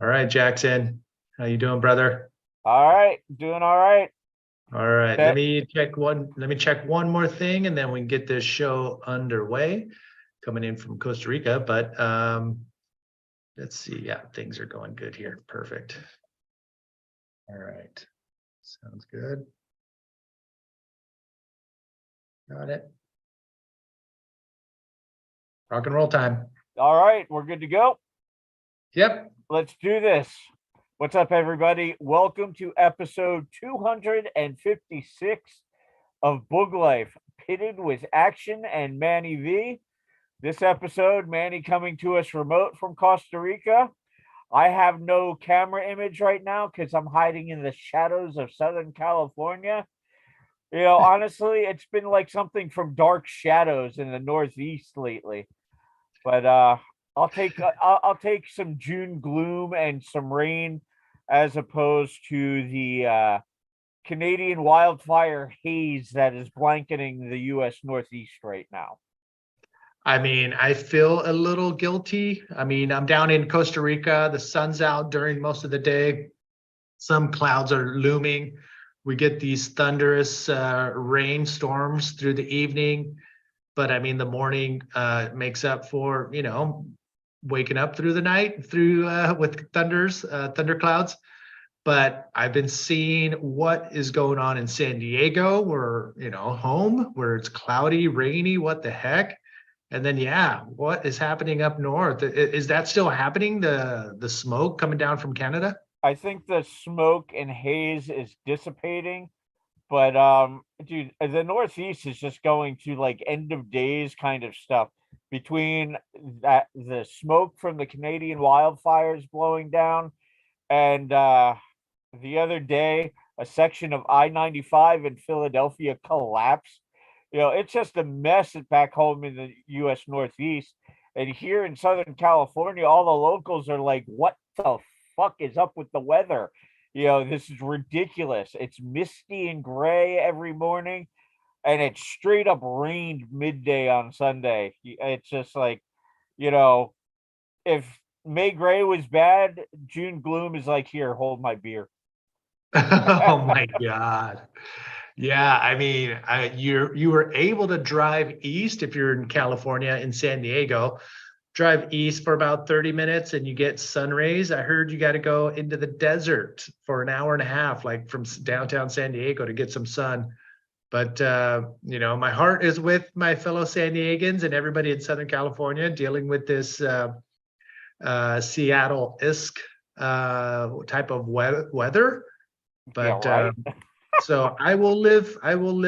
All right, Jackson. How you doing, brother? All right, doing all right. All right. Let That me check one more thing and then we can get this show underway. Coming in from Costa Rica, but let's see. Yeah, things are going good here. Perfect. All right. Sounds good. Got it. Rock and roll time. all right, we're good to go. Yep. Let's do this. What's up, everybody? Welcome to episode 256 of boogLIFE, pitted with action and Manny V. This episode, Manny coming to us remote from Costa Rica. I have no camera image right now because I'm hiding in the shadows of Southern California. Honestly, it's been like something from Dark Shadows in the Northeast lately. But I'll take some June gloom and some rain as opposed to the Canadian wildfire haze that is blanketing the U.S. Northeast right now. I mean, I feel a little guilty. I mean, I'm down in Costa Rica. The sun's out during most of the day. Some clouds are looming. We get these thunderous rainstorms through the evening. But I mean, the morning makes up for, waking up through the night through with thunder clouds. But I've been seeing what is going on in San Diego, where, home, where it's cloudy, rainy, what the heck? And then, yeah, what is happening up north? Is that still happening? The smoke coming down from Canada? I think the smoke and haze is dissipating, but dude, the Northeast is just going to like end of days kind of stuff between that the smoke from the Canadian wildfires blowing down and the other day a section of I-95 in Philadelphia collapsed. It's just a mess back home in the US Northeast. And here in Southern California, all the locals are like, what the fuck is up with the weather? This is ridiculous. It's misty and gray every morning, and it straight up rained midday on Sunday. It's just like, you know, if May gray was bad, June gloom is like, here, hold my beer. Oh my God. Yeah, I mean, you were able to drive east if you're in California, in San Diego, drive east for about 30 minutes and you get sun rays. I heard you got to go into the desert for an hour and a half, like from downtown San Diego to get some sun. But my heart is with my fellow San Diegans and everybody in Southern California dealing with this Seattle-esque type of weather. Yeah, But right. so I will live. I will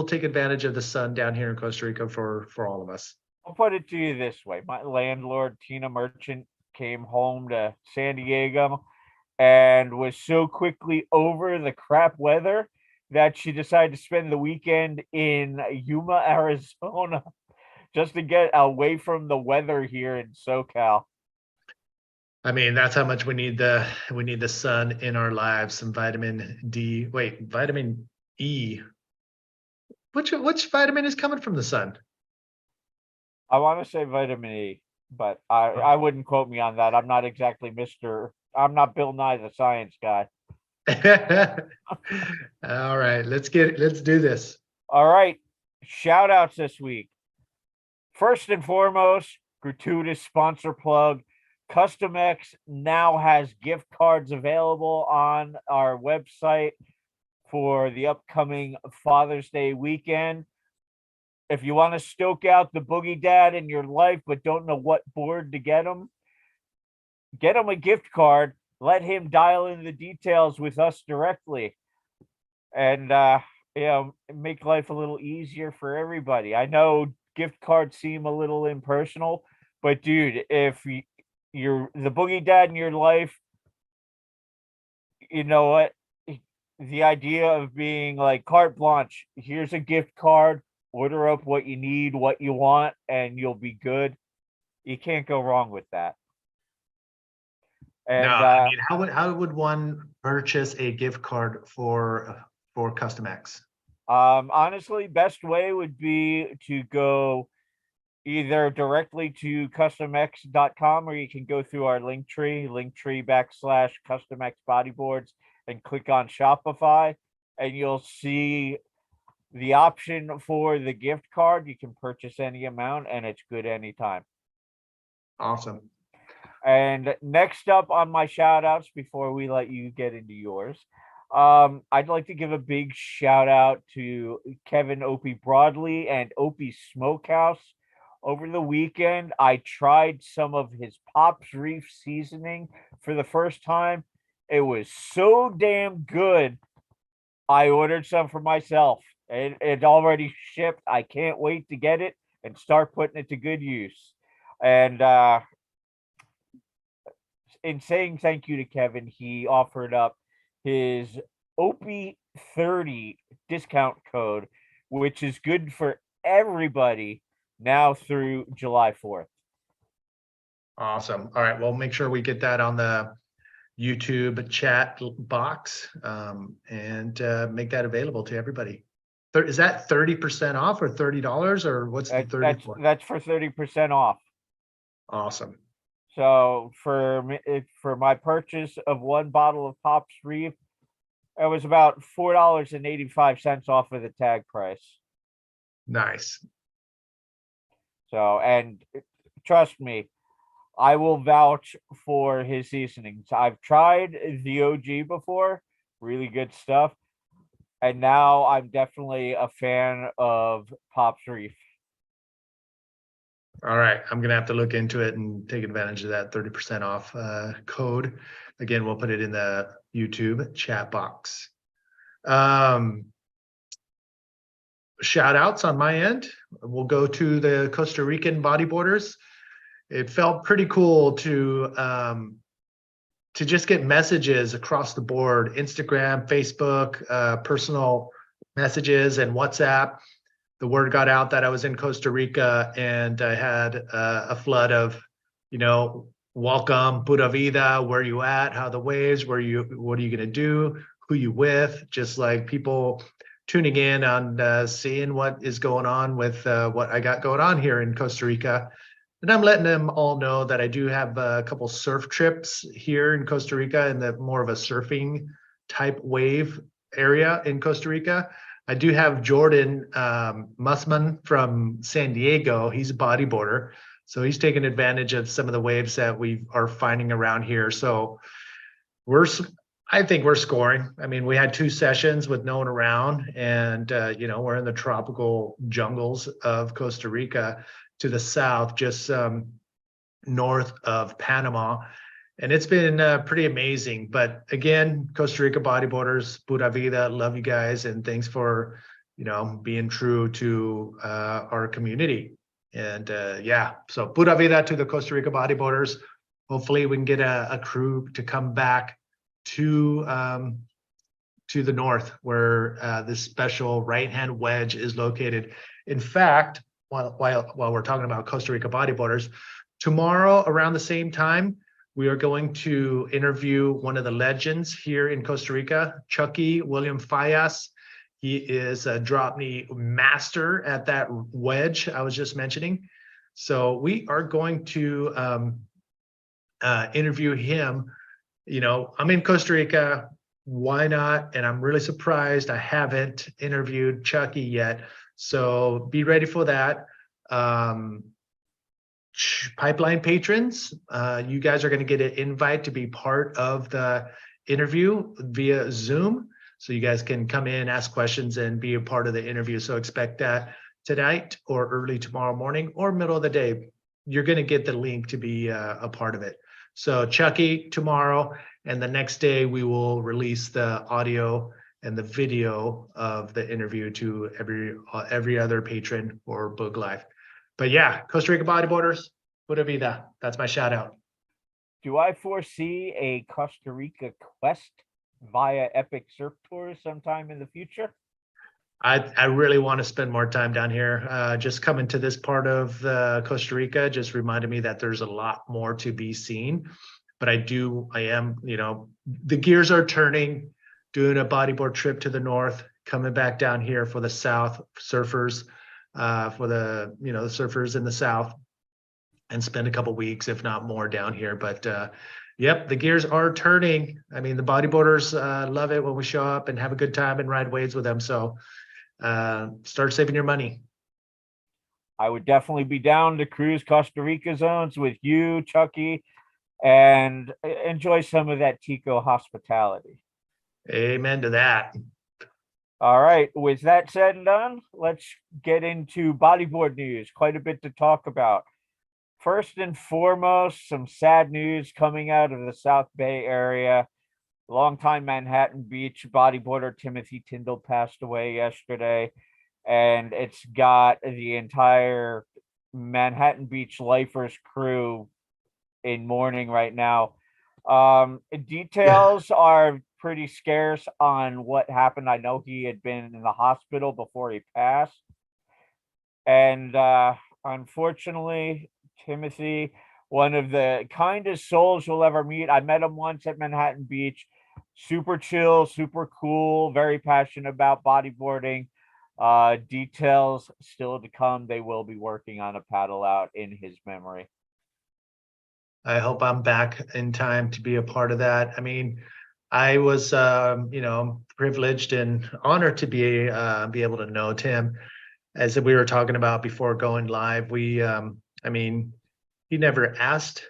take advantage of the sun down here in Costa Rica for all of us. I'll put it to you this way. My landlord, Tina Merchant, came home to San Diego and was so quickly over the crap weather that she decided to spend the weekend in Yuma, Arizona, just to get away from the weather here in SoCal. I mean, that's how much we need the sun in our lives. Some vitamin D. Wait, vitamin E. Which vitamin is coming from the sun? I want to say vitamin E, but I wouldn't quote me on that. I'm not exactly I'm not Bill Nye the Science Guy. All right, let's do this. All right, shout outs this week. First and foremost, gratuitous sponsor plug. Custom X now has gift cards available on our website for the upcoming Father's Day weekend. If you want to stoke out the boogie dad in your life but don't know what board to get him a gift card. Let him dial in the details with us directly, and make life a little easier for everybody. I know gift cards seem a little impersonal, but dude, if you're the boogie dad in your life, you know what? The idea of being like carte blanche, here's a gift card, order up what you need, what you want, and you'll be good. You can't go wrong with that. No, And I mean, how would one purchase a gift card for Custom X? honestly, best way would be to go either directly to customx.com, or you can go through our linktree /customx bodyboards, and click on Shopify, and you'll see the option for the gift card. You can purchase any amount and it's good anytime. Awesome. And next up on my shout outs, before we let you get into yours, I'd like to give a big shout out to Kevin Opie Broadley and Opie Smokehouse. Over the weekend, I tried some of his Pops Reef seasoning for the first time. It was so damn good. I ordered some for myself. It already shipped. I can't wait to get it and start putting it to good use. And in saying thank you to Kevin, he offered up his Opie 30 discount code, which is good for everybody now through July 4th. Awesome. All right. Well, make sure we get that on the YouTube chat box and make that available to everybody. Is that 30% off or $30 or what's the 30 for? That's for 30% off. Awesome. So for my purchase of one bottle of Pops Reef, it was about $4.85 off of the tag price. Nice. So, and trust me, I will vouch for his seasonings. I've tried the OG before, really good stuff. And now I'm definitely a fan of Pops Reef. All right. I'm going to have to look into it and take advantage of that 30% off code. Again, we'll put it in the YouTube chat box. Shout outs on my end. We'll go to the Costa Rican bodyboarders. It felt pretty cool to just get messages across the board, Instagram, Facebook, personal messages, and WhatsApp. The word got out that I was in Costa Rica, and I had a flood of, welcome, Pura Vida, where you at, how the waves, what are you gonna do, who you with, just like people tuning in on seeing what is going on with what I got going on here in Costa Rica. And I'm letting them all know that I do have a couple surf trips here in Costa Rica in the more of a surfing type wave area in Costa Rica. I do have Jordan Mussman from San Diego. He's a bodyboarder. So he's taking advantage of some of the waves that we are finding around here. So I think we're scoring. I mean, we had 2 sessions with no one around, and we're in the tropical jungles of Costa Rica to the south, just north of Panama. And it's been pretty amazing. But again, Costa Rica bodyboarders, Pura Vida, love you guys. And thanks for, being true to our community. And so Pura Vida to the Costa Rica bodyboarders. Hopefully we can get a crew to come back to the north where this special right-hand wedge is located. In fact, while we're talking about Costa Rica bodyboarders, tomorrow around the same time, we are going to interview one of the legends here in Costa Rica, Chucky William Fallas. He is a drop knee master at that wedge I was just mentioning. So we are going to interview him. I'm in Costa Rica. Why not? And I'm really surprised I haven't interviewed Chucky yet. So be ready for that. Pipeline patrons, you guys are going to get an invite to be part of the interview via Zoom. So you guys can come in, ask questions, and be a part of the interview. So expect that tonight or early tomorrow morning or middle of the day. You're going to get the link to be a part of it. So Chucky tomorrow, and the next day we will release the audio and the video of the interview to every other patron for boogLIFE. But yeah, Costa Rica bodyboarders, Pura Vida. That's my shout out. Do I foresee a Costa Rica quest via Epic Surf Tours sometime in the future? I really want to spend more time down here. Just coming to this part of Costa Rica just reminded me that there's a lot more to be seen. But I am, the gears are turning, doing a bodyboard trip to the north, coming back down here for the south surfers. for the the surfers in the South, and spend a couple weeks, if not more, down here. But yep, the gears are turning. I mean, the bodyboarders love it when we show up and have a good time and ride waves with them. So start saving your money. I would definitely be down to cruise Costa Rica zones with you, Chucky, and enjoy some of that Tico hospitality. Amen to that. All right. With that said and done, let's get into bodyboard news. Quite a bit to talk about. First and foremost, some sad news coming out of the South Bay area. Longtime Manhattan Beach bodyboarder Timothy Tyndall passed away yesterday, and it's got the entire Manhattan Beach Lifers crew in mourning right now. Details are pretty scarce on what happened. I know he had been in the hospital before he passed. And unfortunately, Timothy, one of the kindest souls you'll ever meet. I met him once at Manhattan Beach. Super chill, super cool, very passionate about bodyboarding. Details still to come. They will be working on a paddle out in his memory. I hope I'm back in time to be a part of that. I mean, I was, privileged and honored to be able to know Tim. As we were talking about before going live, I mean, he never asked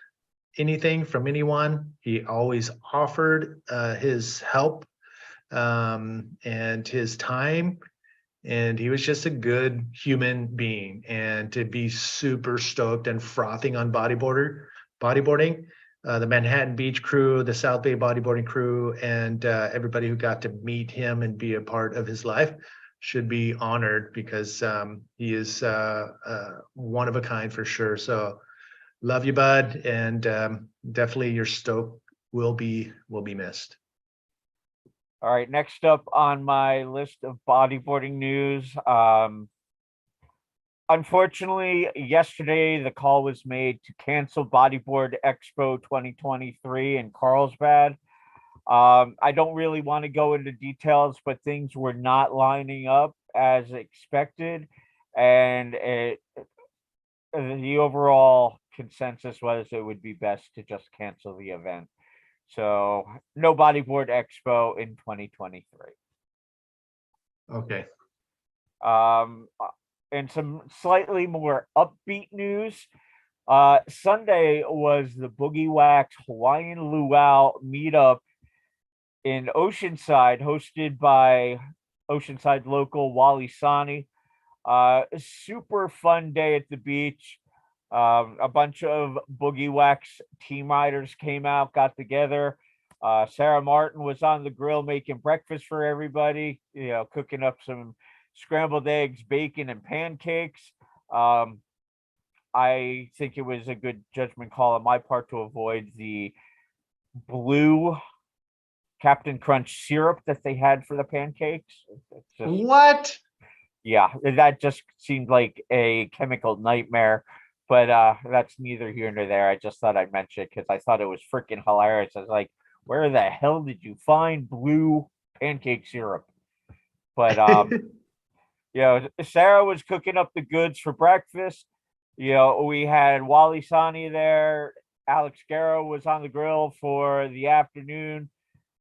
anything from anyone. He always offered his help and his time. And he was just a good human being. And to be super stoked and frothing on bodyboarding, the Manhattan Beach crew, the South Bay bodyboarding crew, and everybody who got to meet him and be a part of his life should be honored, because he is one of a kind for sure. So love you, bud, and definitely your stoke will be missed. All right, next up on my list of bodyboarding news. Unfortunately, yesterday the call was made to cancel Bodyboard Expo 2023 in Carlsbad. I don't really want to go into details, but things were not lining up as expected, and the overall consensus was it would be best to just cancel the event. So no Bodyboard Expo in 2023. Okay. And some slightly more upbeat news. Sunday was the Boogie Wax Hawaiian Luau meetup in Oceanside, hosted by Oceanside local Wally Sani. A super fun day at the beach. A bunch of Boogie Wax team riders came out, got together. Sarah Martin was on the grill making breakfast for everybody, cooking up some scrambled eggs, bacon, and pancakes. I think it was a good judgment call on my part to avoid the blue Captain Crunch syrup that they had for the pancakes. What? Yeah, that just seemed like a chemical nightmare. But that's neither here nor there. I just thought I'd mention it because I thought it was freaking hilarious. I was like, where the hell did you find blue pancake syrup? But Sarah was cooking up the goods for breakfast. We had Wally Sani there. Alex Guerra was on the grill for the afternoon,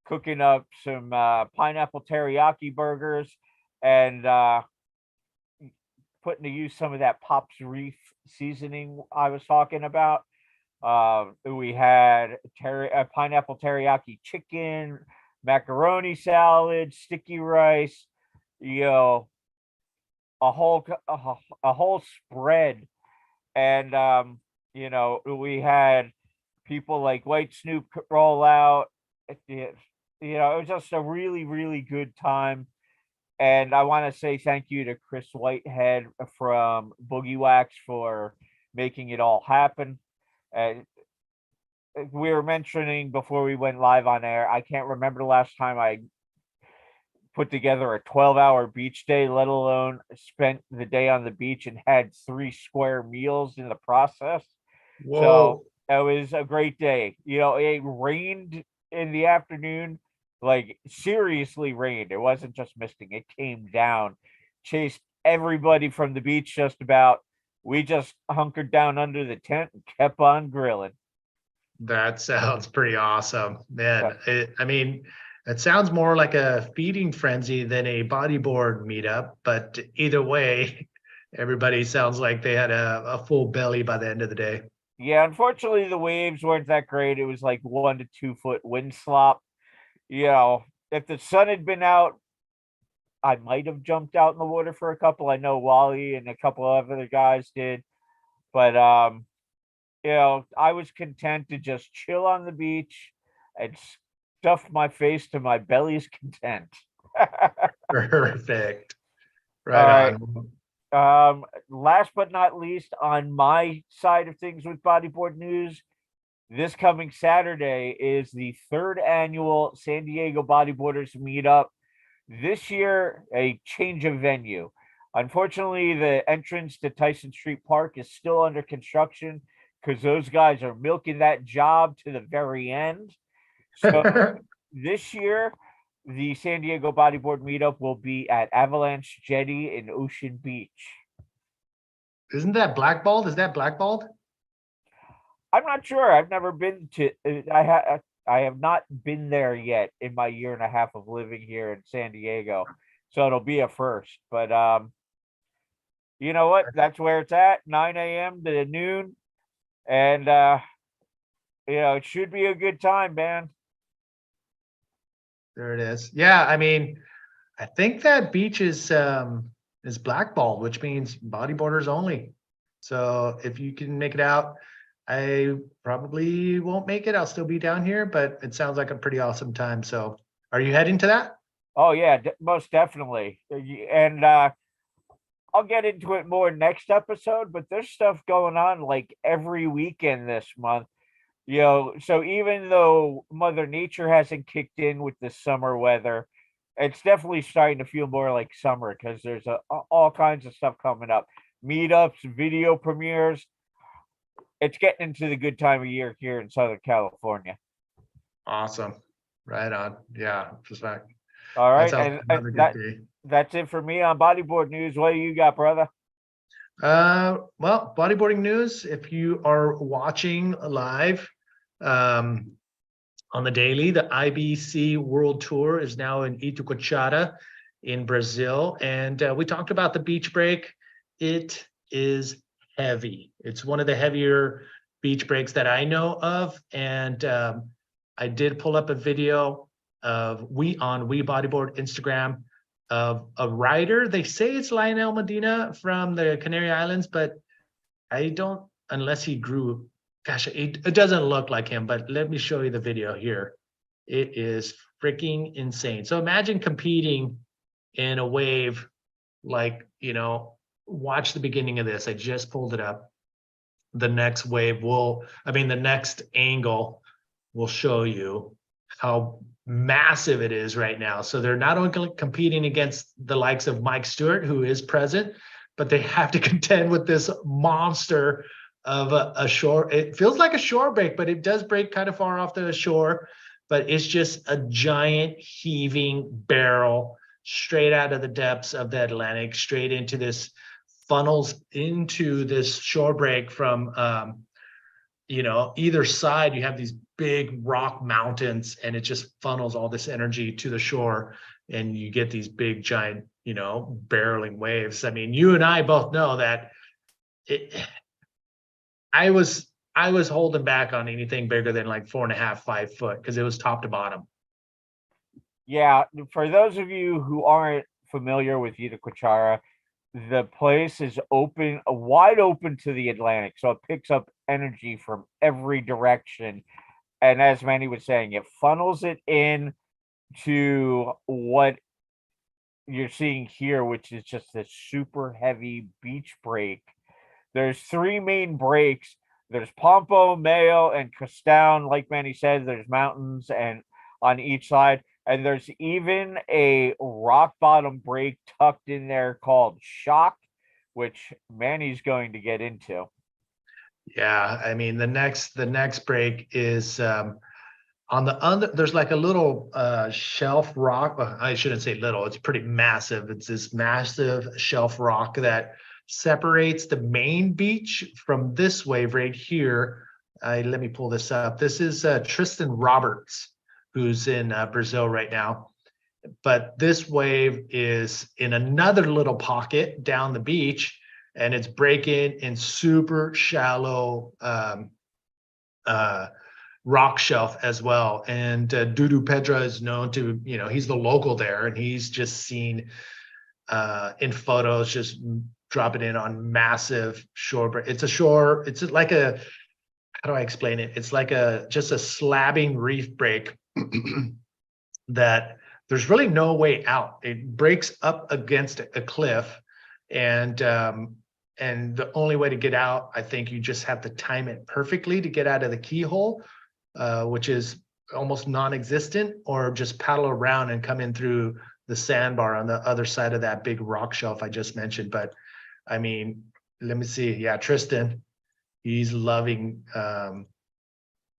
cooking up some pineapple teriyaki burgers and putting to use some of that Pop's Reef seasoning I was talking about. We had pineapple teriyaki chicken, macaroni salad, sticky rice, a whole spread. And we had people like White Snoop roll out. It was just a really, really good time. And I want to say thank you to Chris Whitehead from Boogie Wax for making it all happen. We were mentioning before we went live on air, I can't remember the last time I put together a 12-hour beach day, let alone spent the day on the beach and had 3 square meals in the process. Whoa. So it was a great day. It rained in the afternoon, like seriously rained. It wasn't just misting. It came down, chased everybody from the beach just about. We just hunkered down under the tent and kept on grilling. That sounds pretty awesome, Uh, man. I mean, it sounds more like a feeding frenzy than a bodyboard meetup, but either way, everybody sounds like they had a full belly by the end of the day. Yeah, unfortunately, the waves weren't that great. It was like 1 to 2 foot wind slop. You know, if the sun had been out, I might have jumped out in the water for a couple. I know Wally and a couple of other guys did, but you know, I was content to just chill on the beach and stuff my face to my belly's content. Perfect. All Right right. on. Last but not least, on my side of things with bodyboard news, this coming Saturday is the third annual San Diego Bodyboarders Meetup. This year, a change of venue. Unfortunately, the entrance to Tyson Street Park is still under construction because those guys are milking that job to the very end. So this year, the San Diego Bodyboard Meetup will be at Avalanche Jetty in Ocean Beach. Isn't that blackballed? Is that blackballed? I'm not sure. I've never been to. I have not been there yet in my year and a half of living here in San Diego, so it'll be a first. But you know what? That's where it's at. 9 a.m. to noon, and you know, it should be a good time, man. There it is. Yeah, I mean, I think that beach is blackballed, which means bodyboarders only. So if you can make it out, I probably won't make it. I'll still be down here, but it sounds like a pretty awesome time. So are you heading to that? Oh yeah, most definitely. And I'll get into it more next episode. But there's stuff going on like every weekend this month. You know, so even though Mother Nature hasn't kicked in with the summer weather, it's definitely starting to feel more like summer because there's all kinds of stuff coming up. Meetups, video premieres. It's getting into the good time of year here in Southern California. Awesome. Right on. Yeah, just fact. All That right, sounds and, like and another good that day. that's it for me on bodyboard news. What do you got, brother? Well, bodyboarding news, if you are watching live, um, on the daily, the IBC World Tour is now in Ituquachara in Brazil. And we talked about the beach break. It is heavy. It's one of the heavier beach breaks that I know of. And I did pull up a video of We Bodyboard Instagram of a rider. They say it's Lionel Medina from the Canary Islands, but I don't, unless he grew, gosh, it doesn't look like him, but let me show you the video here. It is freaking insane. So imagine competing in a wave like, you know, watch the beginning of this. I just pulled it up. The next wave will, I mean, the next angle will show you how massive it is right now. So they're not only competing against the likes of Mike Stewart, who is present, but they have to contend with this monster of a shore. It feels like a shore break, but it does break kind of far off the shore. But it's just a giant heaving barrel straight out of the depths of the Atlantic, straight into this, funnels into this shore break from you know, either side. You have these big rock mountains, and it just funnels all this energy to the shore, and you get these big giant, you know, barreling waves. I mean, you and I both know that it, I was holding back on anything bigger than like 4.5, 5 foot because it was top to bottom. Yeah, for those of you who aren't familiar with Itaquachara, the place is open, wide open to the Atlantic, so it picks up energy from every direction. And as Manny was saying, it funnels it in to what you're seeing here, which is just this super heavy beach break. There's three main breaks. There's Pompo, Mayo, and Castown. Like Manny said, there's mountains and on each side. And there's even a rock bottom break tucked in there called Shock, which Manny's going to get into. Yeah, I mean the next break is On the other, there's like a little shelf rock. Well, I shouldn't say little, it's pretty massive. It's this massive shelf rock that separates the main beach from this wave right here. Let me pull this up. This is Tristan Roberts, who's in Brazil right now. But this wave is in another little pocket down the beach, and it's breaking in super shallow rock shelf as well. And Dudu Pedra is known to, he's the local there, and he's just seen in photos just dropping in on massive shore. It's a shore. It's like a, how do I explain it? It's like just a slabbing reef break that there's really no way out. It breaks up against a cliff, and the only way to get out, I think you just have to time it perfectly to get out of the keyhole, which is almost non-existent, or just paddle around and come in through the sandbar on the other side of that big rock shelf I just mentioned. But I mean, let me see. Yeah, Tristan, he's loving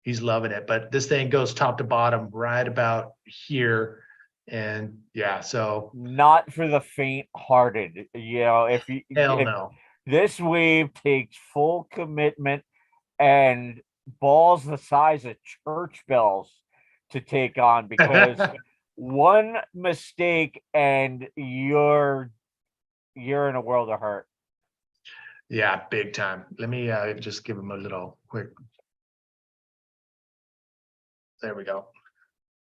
it. But this thing goes top to bottom right about here. And yeah, so Not for the faint-hearted. If no. this wave takes full commitment and balls the size of church bells to take on, because one mistake and you're in a world of hurt. Yeah, big time. Let me just give him a little quick. There we go.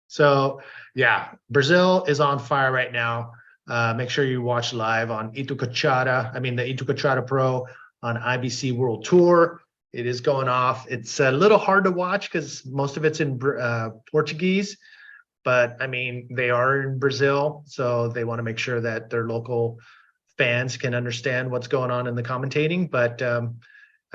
So yeah, Brazil is on fire right now. Make sure you watch live on the Ituquachara Pro on IBC World Tour. It is going off. It's a little hard to watch because most of it's in Portuguese, but I mean, they are in Brazil, so they want to make sure that their local fans can understand what's going on in the commentating. But I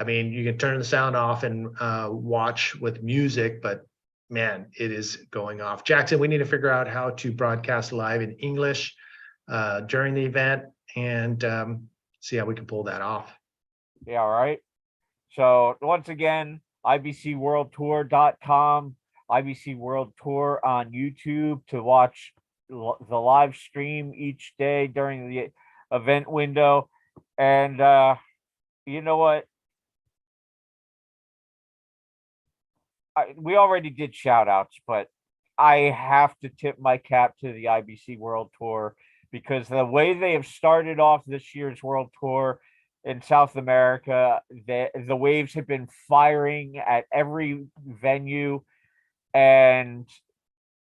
mean, you can turn the sound off and watch with music, but man, it is going off. Jackson, we need to figure out how to broadcast live in English during the event, and see how we can pull that off. Yeah, all right. So once again, ibcworldtour.com, IBC World Tour on YouTube to watch the live stream each day during the event window. And you know what? We already did shout outs, but I have to tip my cap to the IBC World Tour, because the way they have started off this year's World Tour in South America, the waves have been firing at every venue, and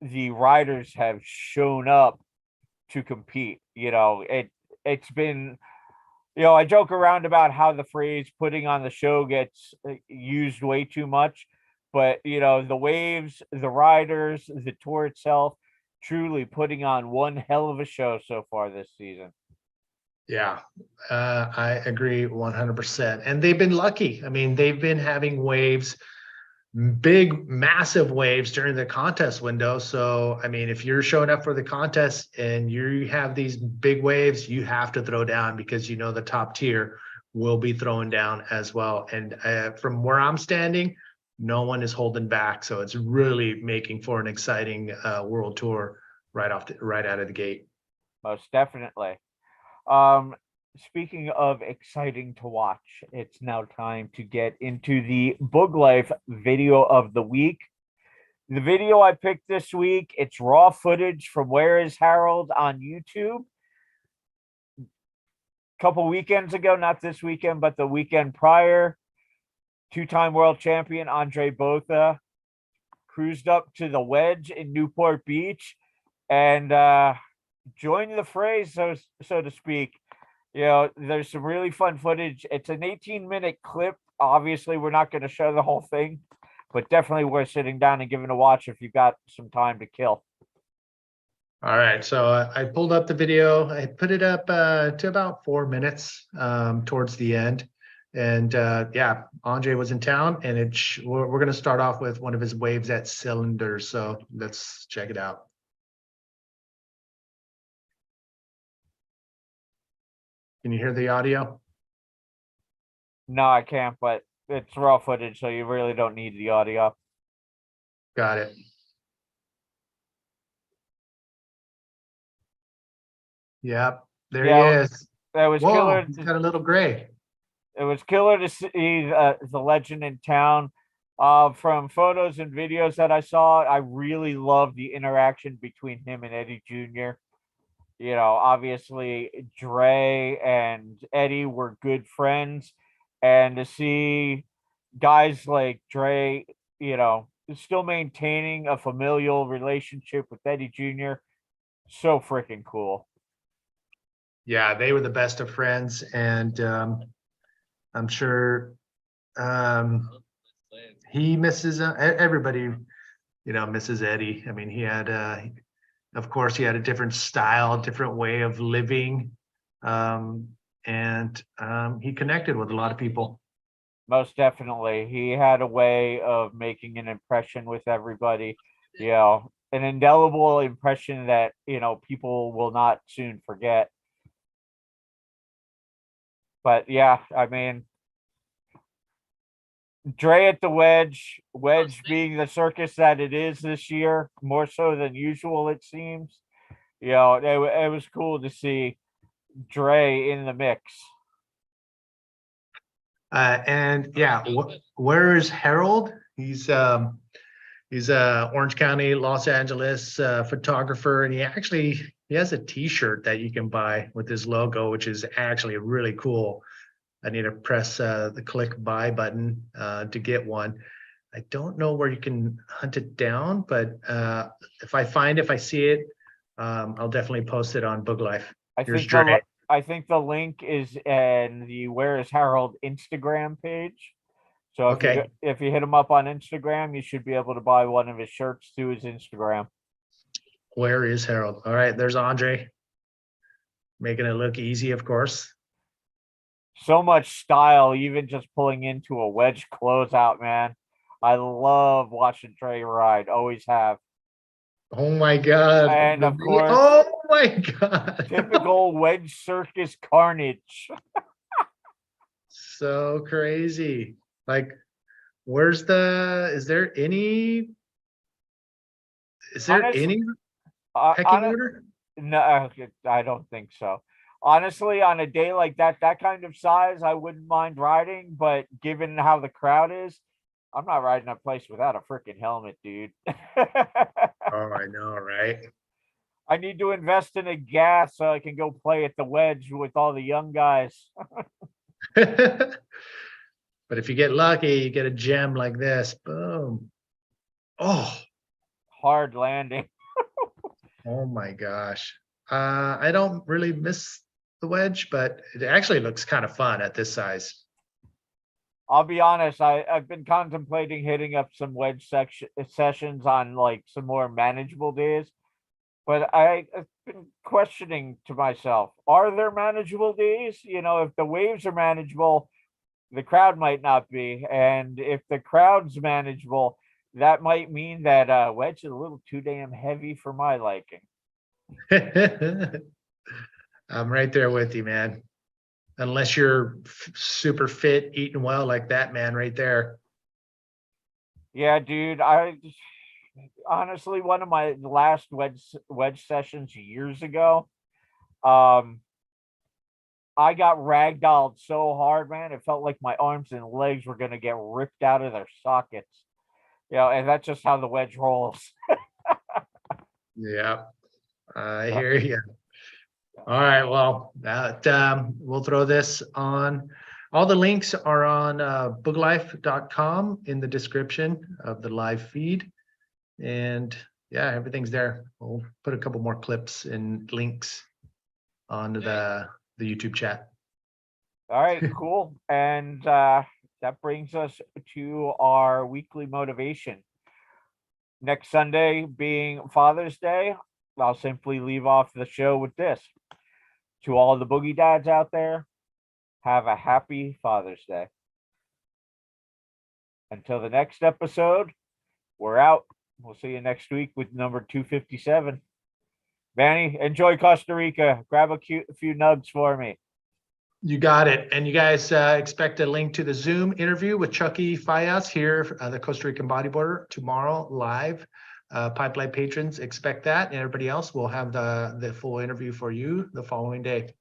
the riders have shown up to compete. It's been, I joke around about how the phrase "putting on the show" gets used way too much, but the waves, the riders, the tour itself, truly putting on one hell of a show so far this season. Yeah, I agree 100%. And they've been lucky. I mean, they've been having waves, big, massive waves during the contest window. So, I mean, if you're showing up for the contest and you have these big waves, you have to throw down, because the top tier will be throwing down as well. And from where I'm standing, no one is holding back. So it's really making for an exciting world tour right out of the gate. Most definitely. Speaking of exciting to watch, it's now time to get into the boogLIFE video of the week. The video I picked this week, it's raw footage from Where Is Harold on YouTube. A couple weekends ago, not this weekend, but the weekend prior, two-time world champion Andre Botha cruised up to the wedge in Newport Beach and joined the fray, so to speak. There's some really fun footage. It's an 18-minute clip. Obviously, we're not going to show the whole thing, but definitely worth sitting down and giving a watch if you've got some time to kill. All right, so I pulled up the video. I put it up to about 4 minutes towards the end. And yeah, Andre was in town, and we're going to start off with one of his waves at Cylinders. So let's check it out. Can you hear the audio? No, I can't, but it's raw footage, so you really don't need the audio. Got it. Yep, there he Yeah, is. that was Whoa, killer. he's got a little gray. It was killer to see the legend in town. From photos and videos that I saw, I really loved the interaction between him and Eddie Jr. You know, obviously Dre and Eddie were good friends, and to see guys like Dre, you know, still maintaining a familial relationship with Eddie Jr., so freaking cool. Yeah, they were the best of friends, and I'm sure um, he misses everybody. Misses Eddie. I mean, he had, of course, he had a different style, different way of living, um, and he connected with a lot of people. Most definitely. He had a way of making an impression with everybody, you know, an indelible impression that, you know, people will not soon forget. But yeah, I mean, Dre at the Wedge being the circus that it is this year, more so than usual, it seems. You know, it was cool to see Dre in the mix. And yeah, where is Harold? He's a Orange County, Los Angeles photographer, and he has a T-shirt that you can buy with his logo, which is actually really cool. I need to press the click buy button to get one. I don't know where you can hunt it down, but if I see it, I'll definitely post it on boogLIFE. I Here's think Dre. I think the link is in the Where is Harold Instagram page. So Okay, if you hit him up on Instagram, you should be able to buy one of his shirts through his Instagram. where is Harold? All right, there's Andre, making it look easy, of course. So much style, even just pulling into a wedge closeout, man. I love watching Trey ride. Always have. Oh my God. And of course, Oh my God. typical wedge circus carnage. So crazy. Like, is there any, Honestly, pecking on order? no, I don't think so. Honestly, on a day like that kind of size, I wouldn't mind riding. But given how the crowd is, I'm not riding a place without a freaking helmet, dude. Oh, I know, right? I need to invest in a gas so I can go play at the wedge with all the young guys. But if you get lucky, you get a gem like this. Boom. Oh, Hard landing. oh my gosh. I don't really miss the wedge, but it actually looks kind of fun at this size. I'll be honest, I've been contemplating hitting up some wedge sessions on like some more manageable days. But I've been questioning to myself, are there manageable days? You know, if the waves are manageable, the crowd might not be. And if the crowd's manageable, that might mean that wedge is a little too damn heavy for my liking. I'm right there with you, man. Unless you're super fit, eating well like that man right there. Yeah, dude. I honestly, one of my last wedge sessions years ago, um, I got ragdolled so hard, man. It felt like my arms and legs were gonna get ripped out of their sockets. You know, and that's just how the wedge rolls. Yeah, I Uh, hear you. All right, well, that we'll throw this on. All the links are on booglife.com in the description of the live feed. And yeah, everything's there. We'll put a couple more clips and links onto the YouTube chat. All right, cool. And that brings us to our weekly motivation. Next Sunday being Father's Day, I'll simply leave off the show with this. To all the boogie dads out there, have a happy Father's Day. Until the next episode, we're out. We'll see you next week with number 257. Manny, enjoy Costa Rica. Grab a few nugs for me. You got it. And you guys expect a link to the Zoom interview with Chucky Fayas here, the Costa Rican bodyboarder, tomorrow live Pipeline patrons, expect that, and everybody else will have the full interview for you the following day.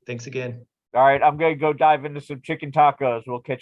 Thanks again. All right, I'm gonna go dive into some chicken tacos. We'll catch you.